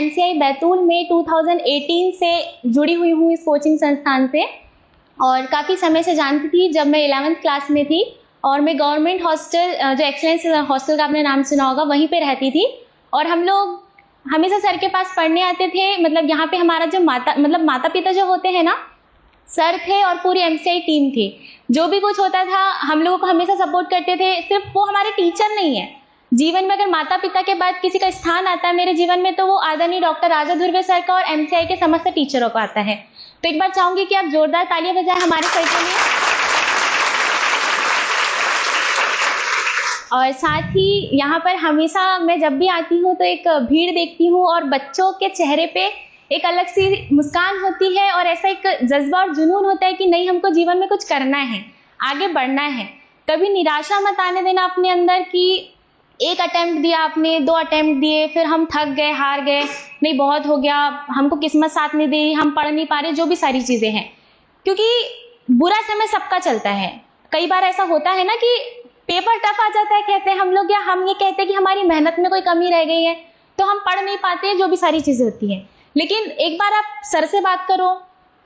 MCI Betul में 2018 से जुड़ी हुई हूँ इस कोचिंग संस्थान से, और काफ़ी समय से जानती थी। जब मैं 11th क्लास में थी और मैं गवर्नमेंट हॉस्टल, जो एक्सीलेंस हॉस्टल का आपने नाम सुना होगा, वहीं पे रहती थी। और हम लोग हमेशा सर के पास पढ़ने आते थे। मतलब यहाँ पे हमारा जो माता पिता जो होते हैं ना, सर थे और पूरी एमसीआई टीम थी। जो भी कुछ होता था हम लोगों को हमेशा सपोर्ट करते थे। सिर्फ वो हमारे टीचर नहीं है, जीवन में अगर माता पिता के बाद किसी का स्थान आता है मेरे जीवन में, तो वो आदरणीय डॉक्टर राजा धुर्वे सर का और एमसीआई के समस्त टीचरों का आता है। तो एक बार चाहूंगी कि आप जोरदार तालियां बजाएं हमारे सर के लिए। और साथ ही यहाँ पर हमेशा मैं जब भी आती हूँ तो एक भीड़ देखती हूँ और बच्चों के चेहरे पे एक अलग सी मुस्कान होती है और ऐसा एक जज्बा और जुनून होता है कि नहीं, हमको जीवन में कुछ करना है, आगे बढ़ना है। कभी निराशा मत आने देना अपने अंदर कि एक अटेम्प्ट दिया आपने, 2 अटेम्प्ट दिए, फिर हम थक गए, हार गए, नहीं बहुत हो गया, हमको किस्मत साथ नहीं दे, हम पढ़ नहीं पा रहे, जो भी सारी चीज़ें हैं। क्योंकि बुरा समय सबका चलता है। कई बार ऐसा होता है ना कि पेपर टफ आ जाता है, कहते हैं हम लोग, या हम ये कहते हैं कि हमारी मेहनत में कोई कमी रह गई है तो हम पढ़ नहीं पाते, जो भी सारी चीज़ें होती हैं। लेकिन एक बार आप सर से बात करो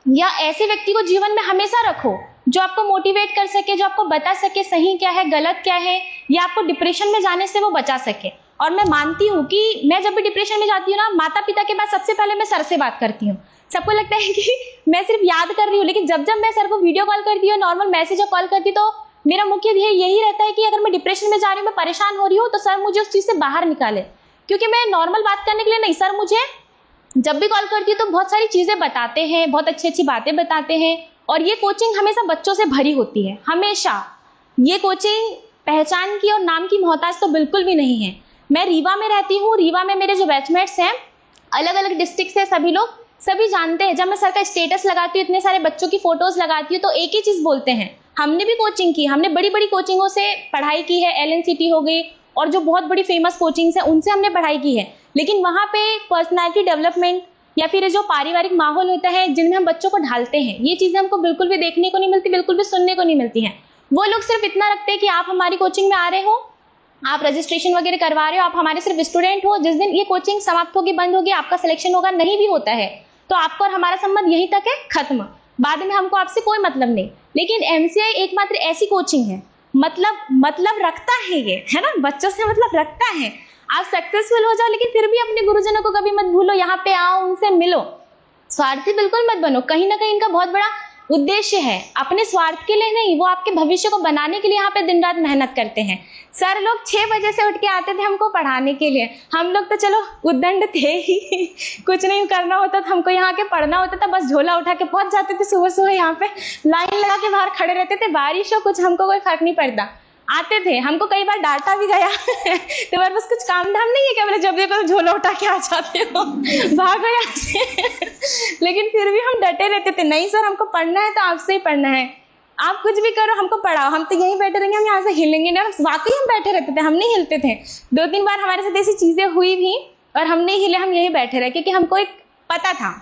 या ऐसे व्यक्ति को जीवन में हमेशा रखो जो आपको मोटिवेट कर सके, जो आपको बता सके सही क्या है, गलत क्या है, या आपको डिप्रेशन में जाने से वो बचा सके। और मैं मानती हूँ कि मैं जब भी डिप्रेशन में जाती हूँ ना, माता पिता के बाद सबसे पहले मैं सर से बात करती हूँ। सबको लगता है कि मैं सिर्फ याद कर रही हूँ, लेकिन जब जब मैं सर को वीडियो कॉल करती हूँ, नॉर्मल मैसेज या कॉल करती, तो मेरा मुख्य ध्येय यही रहता है कि अगर मैं डिप्रेशन में जा रही हूँ, मैं परेशान हो रही हूँ, तो सर मुझे उस चीज़ से बाहर निकाले। क्योंकि मैं नॉर्मल बात करने के लिए नहीं, सर मुझे जब भी कॉल करती हूँ तो बहुत सारी चीज़ें बताते हैं, बहुत अच्छी अच्छी बातें बताते हैं। और ये कोचिंग हमेशा बच्चों से भरी होती है, हमेशा। ये कोचिंग पहचान की और नाम की मोहताज तो बिल्कुल भी नहीं है। मैं रीवा में रहती हूँ। रीवा में मेरे जो बैचमेट्स हैं अलग अलग डिस्ट्रिक्ट से, सभी लोग सभी जानते हैं। जब मैं सर का स्टेटस लगाती हूँ, इतने सारे बच्चों की फोटोज लगाती हूँ, तो एक ही चीज़ बोलते हैं, हमने भी कोचिंग की, हमने बड़ी बड़ी कोचिंगों से पढ़ाई की है, LNCT हो गई और जो बहुत बड़ी फेमस कोचिंग्स हैं उनसे हमने पढ़ाई की है। लेकिन वहाँ पे पर्सनैलिटी डेवलपमेंट या फिर जो पारिवारिक माहौल होता है जिनमें हम बच्चों को ढालते हैं, ये चीज़ें हमको बिल्कुल भी देखने को नहीं मिलती, बिल्कुल भी सुनने को नहीं मिलती हैं। वो लोग सिर्फ इतना रखते हैं कि आप हमारी कोचिंग में आ रहे हो, आप रजिस्ट्रेशन वगैरह करवा रहे हो, आप हमारे सिर्फ स्टूडेंट हो, जिस दिन ये कोचिंग समाप्त होगी, बंद होगी, आपका सिलेक्शन होगा, नहीं भी होता है तो आपको और हमारा संबंध यहीं तक है, खत्म। बाद में हमको आपसे कोई मतलब नहीं। लेकिन एमसीआई एकमात्र ऐसी कोचिंग है, मतलब रखता है ये, है ना, बच्चों से मतलब रखता है। आप सक्सेसफुल हो जाओ, लेकिन फिर भी अपने गुरुजनों को कभी मत भूलो, यहाँ पे आओ, उनसे मिलो, स्वार्थी बिल्कुल मत बनो। कहीं ना कहीं इनका बहुत बड़ा उद्देश्य है, अपने स्वार्थ के लिए नहीं, वो आपके भविष्य को बनाने के लिए यहाँ पे दिन रात मेहनत करते हैं। सर लोग 6 बजे से उठ के आते थे हमको पढ़ाने के लिए। हम लोग तो चलो उद्दंड थे ही कुछ नहीं करना होता था, हमको यहाँ के पढ़ना होता था, बस झोला उठा के पहुंच जाते थे। सुबह सुबह यहाँ पे लाइन लगा के बाहर खड़े रहते थे, बारिश हो कुछ हमको कोई फर्क नहीं पड़ता, आते थे। हमको कई बार डांटा भी गया तो बार बस कुछ काम धाम नहीं है क्या, बोले जब देखो झोला उठा के आ जाते हो, भागो यहाँ से लेकिन फिर भी हम डटे रहते थे, नहीं सर हमको पढ़ना है तो आपसे ही पढ़ना है, आप कुछ भी करो हमको पढ़ाओ, हम तो यहीं बैठे रहेंगे, हम यहाँ से हिलेंगे नहीं। वाकई हम बैठे रहते थे, हम नहीं हिलते थे। 2-3 बार हमारे साथ ऐसी चीज़ें हुई भी और हम नहीं हिले, हम यहीं बैठे रहे, क्योंकि हमको एक पता था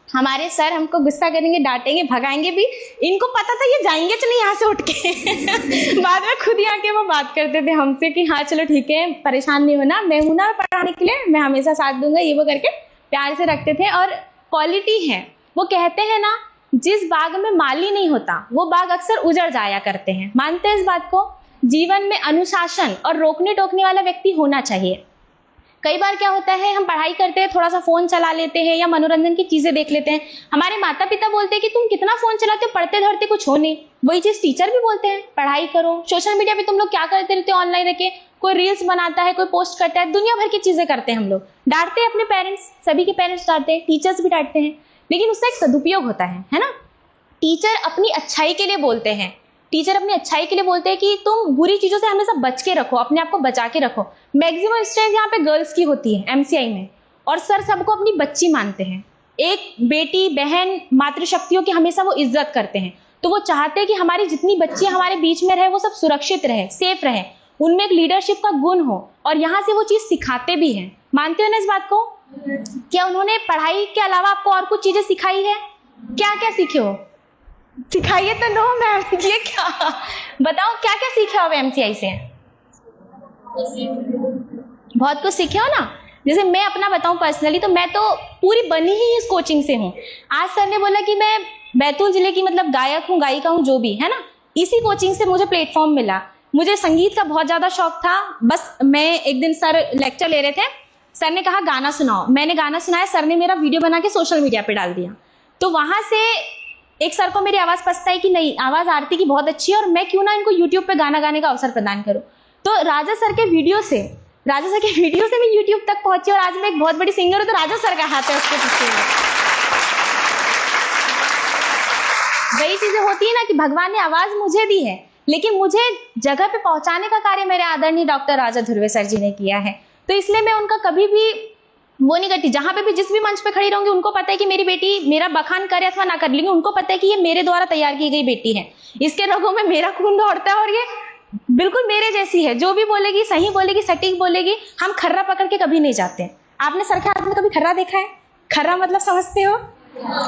हमारे सर हमको गुस्सा करेंगे, डांटेंगे, भगाएंगे भी। इनको पता था ये जाएंगे तो नहीं यहाँ से उठ के बाद में खुद ही आके वो बात करते थे हमसे कि हाँ चलो ठीक है, परेशान नहीं होना, मैं हूं ना पढ़ाने के लिए, मैं हमेशा साथ दूंगा, ये वो करके प्यार से रखते थे। और क्वालिटी है, वो कहते हैं ना, जिस बाग में माली नहीं होता वो बाग अक्सर उजड़ जाया करते हैं। मानते हैं इस बात को? जीवन में अनुशासन और रोकने टोकने वाला व्यक्ति होना चाहिए। कई बार क्या होता है, हम पढ़ाई करते हैं, थोड़ा सा फोन चला लेते हैं या मनोरंजन की चीजें देख लेते हैं। हमारे माता पिता बोलते हैं कि तुम कितना फोन चलाते हो, पढ़ते धरते कुछ हो नहीं। वही चीज टीचर भी बोलते हैं, पढ़ाई करो। सोशल मीडिया पे तुम लोग क्या करते रहते हो ऑनलाइन रखे, कोई रील्स बनाता है, कोई पोस्ट करता है, दुनिया भर की चीजें करते हैं हम लोग। डांटते हैं अपने पेरेंट्स, सभी के पेरेंट्स डांटते हैं, टीचर्स भी डांटते हैं, लेकिन उसका एक सदुपयोग होता है ना। टीचर अपनी अच्छाई के लिए बोलते हैं, टीचर अपनी अच्छाई के लिए बोलते हैं कि तुम बुरी चीजों से हमेशा बच के रखो, अपने आप को बचा के रखो। मैक्सिमम स्ट्रेंथ यहाँ पे गर्ल्स की होती है एमसीआई में, और सर सबको अपनी बच्ची मानते हैं। एक बेटी बहन मातृशक्तियों की हमेशा वो इज्जत करते हैं, तो वो चाहते हैं कि हमारी जितनी बच्चियां हमारे बीच में रहे वो सब सुरक्षित रहे, सेफ रहे, उनमें एक लीडरशिप का गुण हो, और यहाँ से वो चीज सिखाते भी हैं। मानते हो ना इस बात को? क्या उन्होंने पढ़ाई के अलावा आपको और कुछ चीजें सिखाई है? क्या क्या सीखे हो? सिखाइए तो नो मैम, ये क्या बताओ, क्या क्या सीखे हो एमसीआई से? बहुत कुछ सीखे हो ना। जैसे मैं अपना बताऊं पर्सनली, तो मैं तो पूरी बनी ही इस कोचिंग से हूँ। आज सर ने बोला कि मैं बैतूल जिले की मतलब गायक हूँ, गायिका हूँ, जो भी है ना, इसी कोचिंग से मुझे प्लेटफॉर्म मिला। मुझे संगीत का बहुत ज्यादा शौक था। बस मैं एक दिन सर लेक्चर ले रहे थे, सर ने कहा गाना सुनाओ, मैंने गाना सुनाया, सर ने मेरा वीडियो बना के सोशल मीडिया पे डाल दिया। तो वहां से एक सर को मेरी आवाज पसंद आई कि नहीं, आवाज आरती की बहुत अच्छी है और मैं क्यों ना इनको यूट्यूब पे गाना गाने का अवसर प्रदान करूं। तो राजा सर के वीडियो से मैं यूट्यूब तक पहुंची और आज मैं एक बहुत बड़ी सिंगर हूं। तो राजा सर का हाथ है उसके पीछे। वही चीजें होती है ना कि भगवान ने आवाज मुझे दी है, लेकिन मुझे जगह पे पहुंचाने का कार्य मेरे आदरणीय डॉक्टर राजा धुर्वे सर जी ने किया है। तो इसलिए मैं उनका कभी भी वो नहीं करती। जहां पे भी जिस भी मंच पे खड़ी रहूंगी, उनको पता है कि मेरी बेटी मेरा बखान करे अथवा ना कर, लेकिन उनको पता है कि ये मेरे द्वारा तैयार की गई बेटी है, इसके रगों में मेरा खून दौड़ता है और ये बिल्कुल मेरे जैसी है। जो भी बोलेगी सही बोलेगी, सटीक बोलेगी। हम खर्रा पकड़ के कभी नहीं जाते। आपने सर के हाथ में कभी खर्रा देखा है? खर्रा मतलब समझते हो,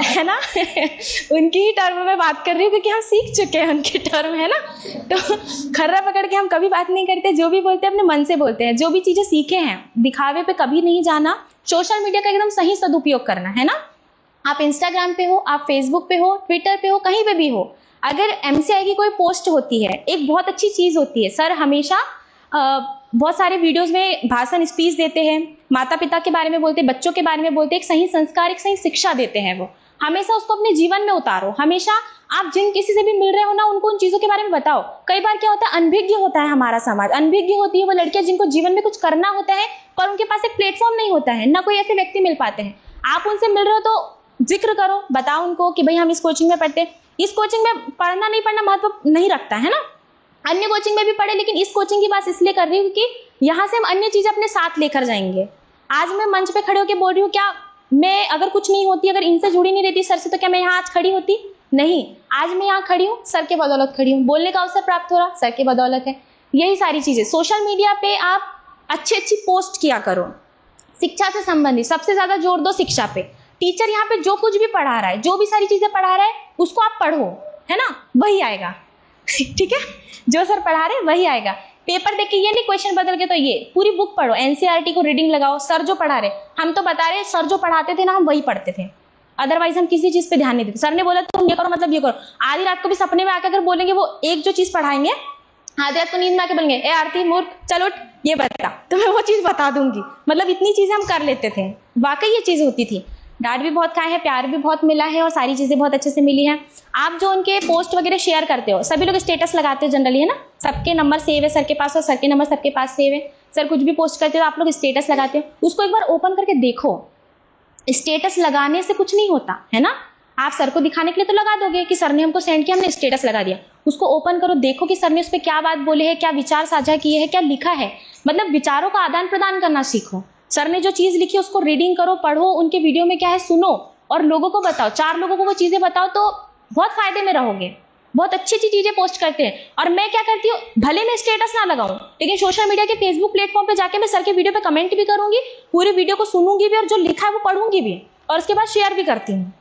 है ना? उनकी ही टर्म में बात कर रही हूँ क्योंकि हम सीख चुके हैं उनकी टर्म, है ना? तो खर्रा पकड़ के हम कभी बात नहीं करते। जो भी बोलते हैं अपने मन से बोलते हैं। जो भी चीजें सीखे हैं, दिखावे पे कभी नहीं जाना। सोशल मीडिया का एकदम सही सदुपयोग करना, है ना? आप इंस्टाग्राम पे हो, आप फेसबुक पे हो, ट्विटर पे हो, कहीं पे भी हो, अगर MCI की कोई पोस्ट होती है, एक बहुत अच्छी चीज होती है, सर हमेशा बहुत सारे वीडियोस में भाषण स्पीच देते हैं, माता पिता के बारे में बोलते हैं, बच्चों के बारे में बोलते हैं, एक सही संस्कार, एक सही शिक्षा देते हैं। वो हमेशा उसको अपने जीवन में उतारो। हमेशा आप जिन किसी से भी मिल रहे हो ना, उनको उन चीजों के बारे में बताओ। कई बार क्या होता है, अनभिज्ञ होता है हमारा समाज, अनभिज्ञ होती है वो लड़कियां जिनको जीवन में कुछ करना होता है पर उनके पास एक प्लेटफॉर्म नहीं होता है, ना कोई ऐसे व्यक्ति मिल पाते हैं। आप उनसे मिल रहे हो तो जिक्र करो, बताओ उनको कि भाई हम इस कोचिंग में पढ़ते हैं। इस कोचिंग में पढ़ना नहीं पढ़ना महत्व नहीं रखता, है ना? अन्य कोचिंग में भी पढ़े, लेकिन इस कोचिंग की बात इसलिए कर रही हूँ कि यहाँ से हम अन्य चीजें अपने साथ लेकर जाएंगे। आज मैं मंच पे खड़े होकर बोल रही हूँ, क्या मैं अगर कुछ नहीं होती, अगर इनसे जुड़ी नहीं रहती सर से, तो क्या मैं यहाँ आज खड़ी होती? नहीं। आज मैं यहाँ खड़ी हूँ, सर के बदौलत खड़ी हूँ। बोलने का अवसर प्राप्त हो रहा, सर के बदौलत है। यही सारी चीजें। सोशल मीडिया पे आप अच्छी पोस्ट किया करो, शिक्षा से संबंधित। सबसे ज्यादा जोर दो शिक्षा पे। टीचर यहाँ पे जो कुछ भी पढ़ा रहा है, जो भी सारी चीजें पढ़ा रहा है, उसको आप पढ़ो, है ना? वही आएगा। ठीक है, जो सर पढ़ा रहे वही आएगा। पेपर देख के ये नहीं क्वेश्चन बदल के, तो ये पूरी बुक पढ़ो, NCERT को रीडिंग लगाओ। सर जो पढ़ा रहे, हम तो बता रहे, सर जो पढ़ाते थे ना, हम वही पढ़ते थे। अदरवाइज हम किसी चीज पे ध्यान नहीं देते। सर ने बोला तुम ये करो मतलब ये करो। आधी रात को भी सपने में आकर अगर बोलेंगे, वो एक जो चीज पढ़ाएंगे, आधी रात को नींद में आके बोलेंगे, ए आरती मूर्ख चल उठ, ये बता, तो मैं वो चीज बता दूंगी। मतलब इतनी चीजें हम कर लेते थे। वाकई ये चीज होती थी। डांट भी बहुत खाए हैं, प्यार भी बहुत मिला है और सारी चीजें बहुत अच्छे से मिली हैं। आप जो उनके पोस्ट वगैरह शेयर करते हो, सभी लोग स्टेटस लगाते हो जनरली, है ना? सबके नंबर सेव है सर के पास और सर के नंबर सबके पास सेव है। सर कुछ भी पोस्ट करते हो आप लोग स्टेटस लगाते हो, उसको एक बार ओपन करके देखो। स्टेटस लगाने से कुछ नहीं होता, है ना? आप सर को दिखाने के लिए तो लगा दोगे कि सर ने हमको सेंड किया, हमने स्टेटस लगा दिया। उसको ओपन करो, देखो कि सर ने उस पर क्या बात बोले है, क्या विचार साझा किए हैं, क्या लिखा है। मतलब विचारों का आदान प्रदान करना सीखो। सर ने जो चीज लिखी है उसको रीडिंग करो, पढ़ो, उनके वीडियो में क्या है सुनो और लोगों को बताओ। 4 लोगों को वो चीजें बताओ तो बहुत फायदे में रहोगे। बहुत अच्छी अच्छी चीजें पोस्ट करते हैं। और मैं क्या करती हूँ, भले मैं स्टेटस ना लगाऊं, लेकिन सोशल मीडिया के फेसबुक प्लेटफॉर्म पे जाके मैं सर के वीडियो पे कमेंट भी करूंगी, पूरे वीडियो को सुनूंगी भी और जो लिखा है वो पढ़ूंगी भी और उसके बाद शेयर भी करती हूँ।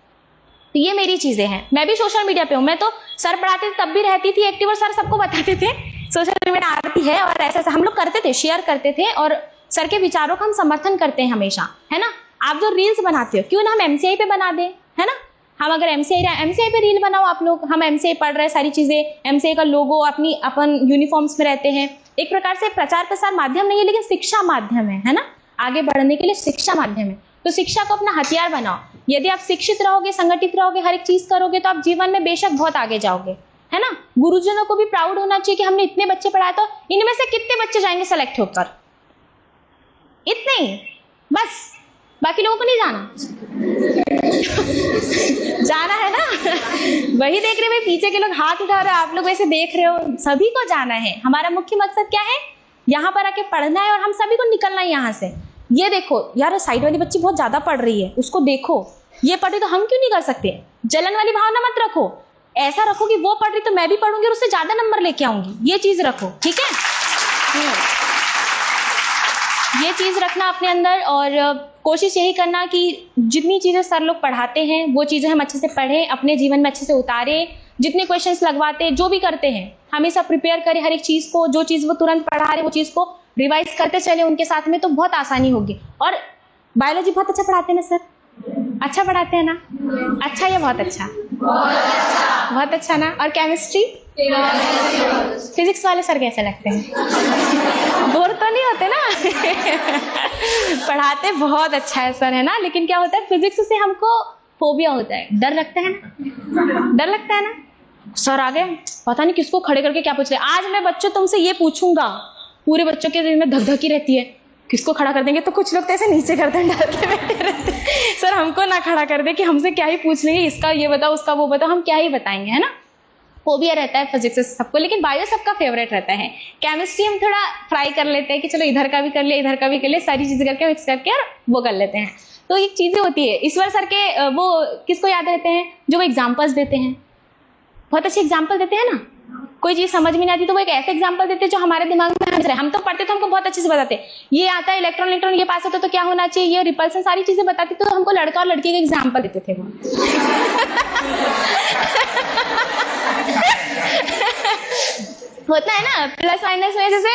तो ये मेरी चीजें हैं। मैं भी सोशल मीडिया पे हूँ। मैं तो सर पढ़ाते थे तब भी रहती थी एक्टिव और सर सबको बताते थे सोशल मीडिया आती है और ऐसा हम लोग करते थे, शेयर करते थे और सर के विचारों का हम समर्थन करते हैं हमेशा, है ना? आप जो रील्स बनाते हो, क्यों ना हम MCI पे बना दें, है ना? हम अगर MCI पे रील बनाओ आप लोग। हम MCI पढ़ रहे हैं, सारी चीजें, MCI का लोगो अपन यूनिफॉर्म्स में रहते हैं। एक प्रकार से प्रचार प्रसार माध्यम नहीं है, लेकिन शिक्षा माध्यम है ना? आगे बढ़ने के लिए शिक्षा माध्यम है। तो शिक्षा को अपना हथियार बनाओ। यदि आप शिक्षित रहोगे, संगठित रहोगे, हर एक चीज करोगे, तो आप जीवन में बेशक बहुत आगे जाओगे, है ना? गुरुजनों को भी प्राउड होना चाहिए कि हमने इतने बच्चे पढ़ाए, तो इनमें से कितने बच्चे जाएंगे सेलेक्ट होकर? इतने ही बस, बाकी लोगों को नहीं जाना। जाना है ना? वही देख रहे भाई, पीछे के लोग हाथ उठा रहे हो, आप लोग वैसे देख रहे हो। सभी को जाना है। हमारा मुख्य मकसद क्या है? यहाँ पर आके पढ़ना है और हम सभी को निकलना है यहाँ से। ये देखो यार, साइड वाली बच्ची बहुत ज्यादा पढ़ रही है, उसको देखो, ये पढ़े तो हम क्यों नहीं कर सकते? जलन वाली भावना मत रखो। ऐसा रखो कि वो पढ़ रही तो मैं भी पढ़ूंगी और उससे ज्यादा नंबर लेके आऊंगी। ये चीज रखो, ठीक है? ये चीज रखना अपने अंदर और कोशिश यही करना कि जितनी चीजें सर लोग पढ़ाते हैं वो चीजें हम अच्छे से पढ़ें, अपने जीवन में अच्छे से उतारें। जितने क्वेश्चंस लगवाते, जो भी करते हैं, हमेशा प्रिपेयर करें हर एक चीज को। जो चीज वो तुरंत पढ़ा रहे वो चीज को रिवाइज करते चले उनके साथ में, तो बहुत आसानी होगी। और बायोलॉजी बहुत अच्छा पढ़ाते हैं ना सर? अच्छा पढ़ाते हैं ना? अच्छा या बहुत अच्छा? बहुत अच्छा ना? और केमिस्ट्री? फिजिक्स वाले सर कैसे लगते हैं? बोर तो नहीं होते ना? पढ़ाते बहुत अच्छा है सर, है ना? लेकिन क्या होता है, फिजिक्स से हमको फोबिया होता है, डर लगता है ना? डर लगता है ना? सर आ गए, पता नहीं किसको खड़े करके क्या पूछ रहे। आज मैं बच्चों तुमसे ये पूछूंगा, पूरे बच्चों के दिल में धक-धकी रहती है, किसको खड़ा कर देंगे? तो कुछ लोग तो ऐसे नीचे करते हैं, डर के बैठे रहते हैं, सर हमको ना खड़ा कर दे कि हमसे क्या ही पूछ लेंगे, इसका ये बताओ उसका वो बताओ, हम क्या ही बताएंगे, है ना? फोबिया रहता है फिजिक्स से सबको, लेकिन बायो सबका फेवरेट रहता है। केमिस्ट्री हम थोड़ा फ्राई कर लेते हैं कि चलो इधर का भी कर लिया, इधर का भी कर लिया, सारी चीजें करके मिक्स करके और वो कर लेते हैं। तो ये चीजें होती है। ईश्वर सर के वो किसको याद रहते हैं? जो वो एग्जाम्पल्स देते हैं, बहुत अच्छे एग्जाम्पल देते हैं ना। कोई चीज समझ में नहीं आती तो वो एक ऐसे एग्जाम्पल देते हैं जो हमारे दिमाग में हंस रहे। हम तो पढ़ते तो हमको बहुत अच्छे से बताते, ये आता है इलेक्ट्रॉन इलेक्ट्रॉन ये पास होता तो क्या होना चाहिए, ये रिपल्सन, सारी चीजें बताते तो हमको लड़का और लड़की के एग्जाम्पल देते थे वो। होता है ना, प्लस माइनस में जैसे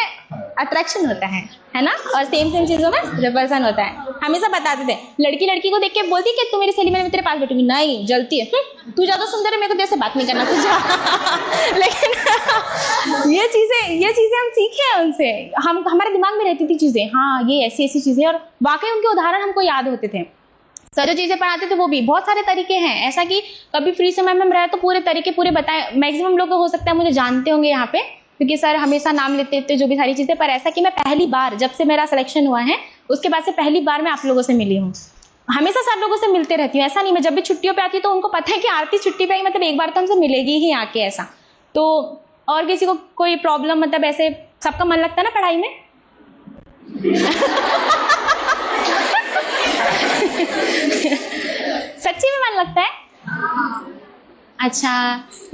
अट्रैक्शन होता है ना? और सेम चीजों में रिपल्सन होता है। हमेशा बताते थे, लड़की लड़की को देख के बोलती कि तू मेरी सहेली, मैं तेरे पास बैठूंगी, नहीं जलती है, तू ज्यादा सुंदर है, मेरे को तेरे से बात नहीं करना तुझे। लेकिन ये चीजें हम सीखे हैं उनसे, हम हमारे दिमाग में रहती थी चीजें, हाँ ये ऐसी ऐसी चीजें, और वाकई उनके उदाहरण हमको याद होते थे। सर जो चीजें पढ़ाते थे वो भी बहुत सारे तरीके हैं, ऐसा कि कभी फ्री समय में रहे तो पूरे तरीके पूरे बताए। मैक्सिमम लोग हो सकता है मुझे जानते होंगे यहाँ पे, क्योंकि सर हमेशा नाम लेते थे जो भी सारी चीजें, पर ऐसा कि मैं पहली बार जब से मेरा सिलेक्शन हुआ है उसके बाद से पहली बार मैं आप लोगों से मिली हूँ। हमेशा सब लोगों से मिलते रहती हूँ, ऐसा नहीं, मैं जब भी छुट्टियों पे आती हूँ तो उनको पता है कि आरती छुट्टी पे आई, मतलब एक बार तो हमसे मिलेगी ही आके, ऐसा। तो और किसी को कोई प्रॉब्लम, मतलब ऐसे सबका मन लगता है ना पढ़ाई में? सच्ची में मन लगता है? अच्छा,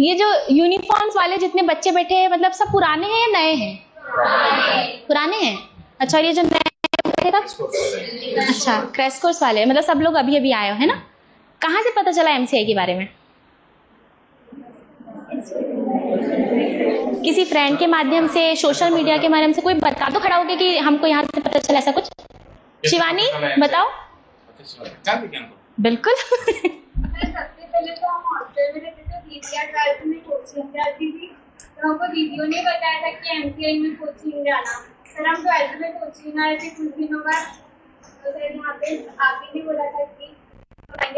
ये जो यूनिफॉर्म्स वाले जितने बच्चे बैठे हैं, मतलब सब पुराने हैं या नए हैं? पुराने हैं। अच्छा, और ये जो नए, अच्छा क्रैश कोर्स वाले, मतलब सब लोग अभी अभी आए हो, है ना? कहाँ से पता चला एमसीआई के बारे में? किसी फ्रेंड के माध्यम से, सोशल मीडिया के माध्यम से? कोई बता तो खड़ा होगा कि हमको यहाँ से पता चला, ऐसा कुछ? शिवानी बताओ। बिल्कुल। सबसे पहले तो हम हॉस्टल में रहते थे, दीदिया 12th में कोचिंग जाती थी, तो हमको दीदियों ने बताया था कि एमसीआई में कोचिंग जाना। फिर हम 12th में कोचिंग आए थे कुछ दिनों बाद, तो फिर यहाँ पे आप ही ने बोला था कि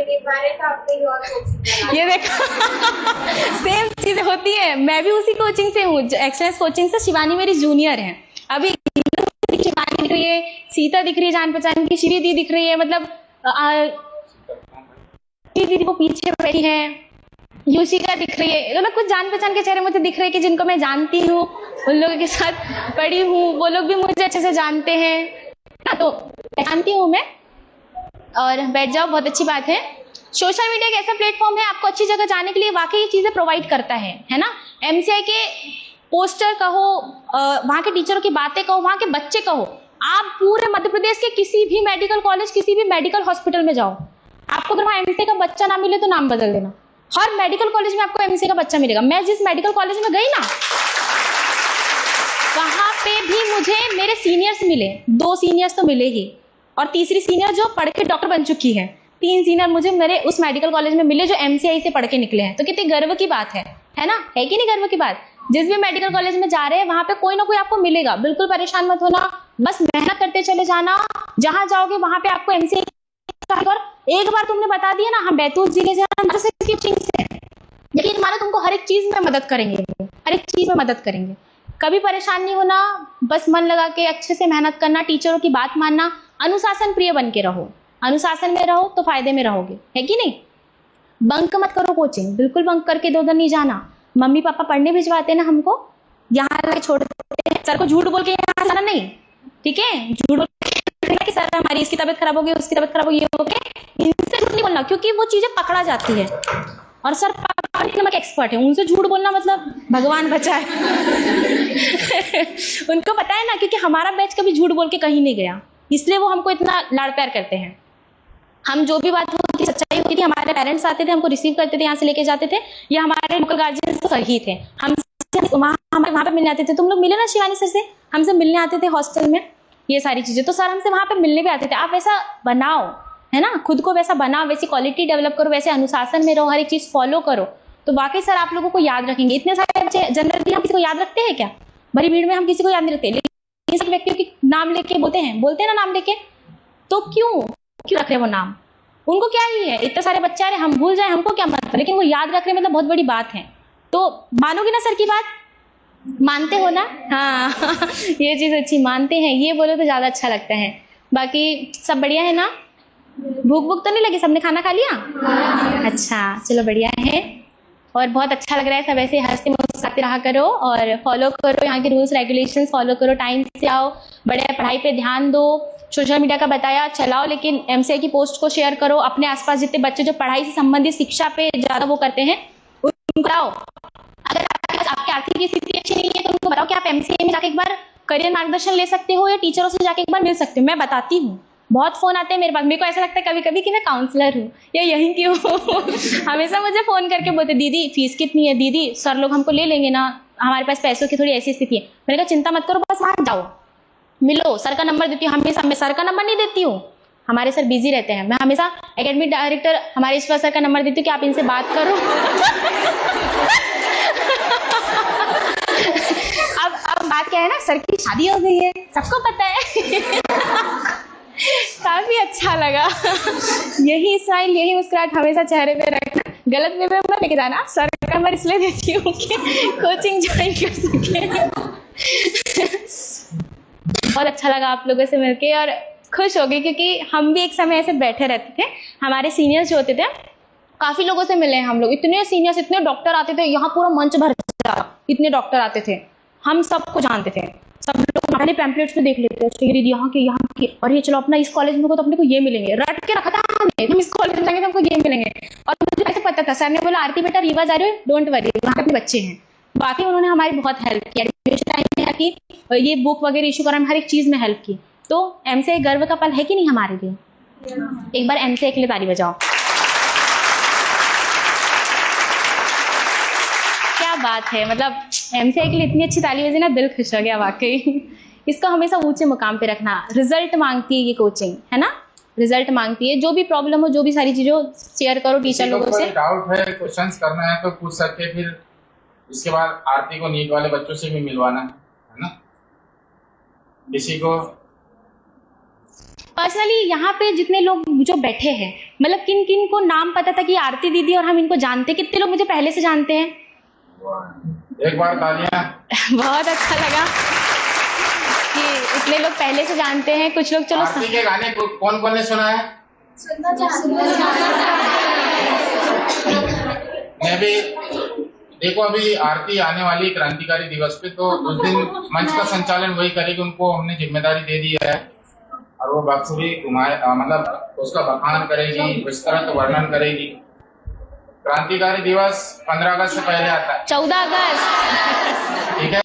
एक बार है तो आपको ही और कोचिंग। ये देखो, सेम चीजें होती है, मैं भी उसी कोचिंग से हूँ, एक्सेलेंस कोचिंग से। शिवानी मेरी जूनियर है। अभी शिवानी दिख रही है, सीता दिख रही है जान पहचान की, श्री दी दिख रही है, मतलब दीदी को पीछे बैठी है, युशिका दिख रही है, मतलब कुछ जान पहचान के चेहरे मुझे दिख रहे हैं कि जिनको मैं जानती हूँ, उन लोगों के साथ पढ़ी हूँ, वो लोग भी मुझे अच्छे से जानते हैं, तो जानती हूँ मैं। और बैठ जाओ, बहुत अच्छी बात है। सोशल मीडिया एक ऐसा प्लेटफॉर्म है, आपको अच्छी जगह जाने के लिए वाकई ये चीजें प्रोवाइड करता है ना? एमसीआई के पोस्टर कहो, वहाँ के टीचरों की बातें कहो, वहाँ के बच्चे कहो, आप पूरे मध्य प्रदेश के किसी भी मेडिकल कॉलेज, किसी भी मेडिकल हॉस्पिटल में जाओ, आपको अगर वहाँ एमसीआई का बच्चा ना मिले तो नाम बदल देना, हर मेडिकल कॉलेज में आपको एमसीआई का बच्चा मिलेगा। मैं जिस मेडिकल कॉलेज में गई ना, वहां पे भी मुझे मेरे सीनियर्स मिले, 2 सीनियर्स तो मिले ही, और तीसरी सीनियर जो पढ़ के डॉक्टर बन चुकी है। 3 सीनियर मुझे मेरे उस मेडिकल कॉलेज में मिले जो एमसीआई से पढ़ के निकले हैं। तो कितनी गर्व की बात है ना? है कि नहीं गर्व की बात? जिस भी मेडिकल कॉलेज में जा रहे हैं वहां पे कोई ना कोई आपको मिलेगा, बिल्कुल परेशान मत होना, बस मेहनत करते चले जाना, जहां जाओगे वहां पे आपको एमसीआई। और एक बार तुमने बता दिया ना, हम बैतूल जिले से यकीन मानो तुमको हर एक चीज में मदद करेंगे, हर एक चीज में मदद करेंगे। कभी परेशान नहीं होना, बस मन लगा के अच्छे से मेहनत करना, टीचरों की बात मानना, अनुशासन प्रिय बन के रहो। अनुशासन में रहो तो फायदे में रहोगे, है कि नहीं? बंक मत करो कोचिंग, बिल्कुल बंक करके इधर नहीं जाना। मम्मी पापा पढ़ने भिजवाते ना हमको, यहाँ छोड़ देते हैं, सर को झूठ बोल के यहाँ जाना नहीं, ठीक है? झूठ बोल कि सर हमारी इसकी तबीयत खराब होगी, उसकी तबीयत खराब होगी, इनसे झूठ नहीं बोलना, क्योंकि वो चीजें पकड़ा जाती है। और सर पकड़ने के एक्सपर्ट है, उनसे झूठ बोलना मतलब भगवान बचाए। उनको पता है ना, क्योंकि हमारा बैच कभी झूठ बोल के कहीं नहीं गया, इसलिए वो हमको इतना लाड़ प्यार करते हैं। हम जो भी बात होती सच्चाई होती थी, हमारे पेरेंट्स आते थे, हमको रिसीव करते थे, यहाँ से लेके जाते थे, या हमारे लोकल गार्जियन तो सही थे, हम वहाँ पे मिलने आते थे। तुम लोग मिले ना शिवानी सर से, हमसे मिलने आते थे हॉस्टल में, ये सारी चीजें। तो सर हमसे वहां पे मिलने भी आते थे, आप वैसा बनाओ, है ना, खुद को वैसा बनाओ, वैसी क्वालिटी डेवलप करो, वैसे अनुशासन में रहो, हर एक चीज फॉलो करो, तो वाकई सर आप लोगों को याद रखेंगे। इतने सारे बच्चे जनरली हम किसी को याद रखते हैं क्या? बड़ी भीड़ में हम किसी को याद नहीं रखते, लेकिन सब व्यक्तियों के नाम लेके बोलते हैं ना नाम लेके, तो क्यों रख रहे वो नाम? उनको क्या ही है, इतने सारे बच्चे आ रहे, हम भूल जाए हमको क्या मतलब, लेकिन वो याद रख रहे मतलब बहुत बड़ी बात है। तो मानोगे ना सर की बात? मानते हो ना? हाँ ये चीज अच्छी, मानते हैं, ये बोलो तो ज्यादा अच्छा लगता है। बाकी सब बढ़िया है ना? भूख तो नहीं लगी? सबने खाना खा लिया? अच्छा चलो बढ़िया है, और बहुत अच्छा लग रहा है। सब ऐसे हंसते मुस्कुराते रहा करो और फॉलो करो यहाँ के रूल्स रेगुलेशंस, फॉलो करो, टाइम से आओ, बड़े पढ़ाई पे ध्यान दो, सोशल मीडिया का बताया चलाओ, लेकिन एमसीआई की पोस्ट को शेयर करो, अपने आसपास जितने बच्चे जो पढ़ाई से संबंधित शिक्षा पे ज़्यादा वो करते हैं उनको बताओ। अगर आपकी आर्थिक स्थिति अच्छी नहीं है तो उनको बताओ कि आप एमसीआई में जाके एक बार करियर मार्गदर्शन ले सकते हो, या टीचरों से जाके एक बार मिल सकते हो। मैं बताती हूँ, बहुत फोन आते हैं मेरे पास, मेरे को ऐसा लगता है कभी कभी कि मैं काउंसलर हूँ या यहीं की हूँ हमेशा मुझे फोन करके बोलते दीदी फीस कितनी है, दीदी सर लोग हमको ले लेंगे ना, हमारे पास पैसों की थोड़ी ऐसी स्थिति है। मैंने कहा चिंता मत करो, बस वहाँ जाओ मिलो, सर का नंबर देती हूँ। हमेशा मैं सर का नंबर नहीं देती हूँ, हमारे सर बिजी रहते हैं, मैं हमेशा एकेडमिक डायरेक्टर हमारे ईश्वर सर का नंबर देती हूँ कि आप इनसे बात करो अब बात क्या है ना, सर की शादी हो गई है, सबको पता है काफी अच्छा लगा यही स्माइल, यही मुस्कुराहट हमेशा चेहरे पे रखना, गलत वे में मत लेके जाना। सर का नंबर इसलिए देती हूँ कि कोचिंग ज्वाइन कर सके बहुत अच्छा लगा आप लोगों से मिलके और खुश हो गई, क्योंकि हम भी एक समय ऐसे बैठे रहते थे, हमारे सीनियर्स जो होते थे, काफी लोगों से मिले हैं हम लोग, इतने सीनियर्स, इतने डॉक्टर आते थे, यहाँ पूरा मंच भर जाता, इतने डॉक्टर आते थे, हम सबको जानते थे, सब लोग पहले पैम्पलेट्स में देख लेते थे, दीदी यहाँ के, और ये चलो अपना इस कॉलेज में हो तो अपने को ये मिलेंगे, रट के रखा था हमने, हम इस कॉलेज में जाएंगे तो हमको ये मिलेंगे। और मुझे ऐसे पता था, सर ने बोला आरती बेटा रीवा जा रहे हो, डोंट वरी, वहाँ पे बच्चे हैं। बाकी उन्होंने हमारी बहुत हेल्प की, एडमिशन टाइम में की, ये बुक वगैरह इशू कराने में हर एक चीज में हेल्प की। तो एमसीआई गर्व का पल है कि नहीं हमारे लिए? एक बार एमसीआई के लिए ताली बजाओ। क्या बात है, मतलब एमसीआई के लिए इतनी अच्छी ताली बजी ना, दिल खुश हो गया वाकई। इसको हमेशा ऊंचे मुकाम पे रखना। रिजल्ट मांगती है ये कोचिंग, है ना, रिजल्ट मांगती है। जो भी प्रॉब्लम हो, जो भी सारी चीजों शेयर करो टीचर लोगों से। डाउट है, क्वेश्चंस करना है तो पूछ सकते, फिर इसके बाद आरती को नीट वाले बच्चों से भी मिलवाना है ना, किसी को पर्सनली यहाँ पे जितने लोग जो बैठे हैं, मतलब किन किन को नाम पता था कि आरती दीदी और हम इनको जानते, कितने लोग मुझे पहले से जानते हैं? एक बार तालियां बहुत अच्छा लगा कि इतने लोग पहले से जानते हैं, कुछ लोग चलो। आरती के गाने कौन कौन ने सुना है? मैं भी देखो, अभी आरती आने वाली क्रांतिकारी दिवस पे, तो उस दिन मंच का संचालन वही करेगी, उनको हमने जिम्मेदारी दे दी है, और वो बखूबी मतलब उसका बखान करेगी, विस्तृत वर्णन करेगी। क्रांतिकारी दिवस 15 अगस्त से पहले आता है, 14 अगस्त ठीक है।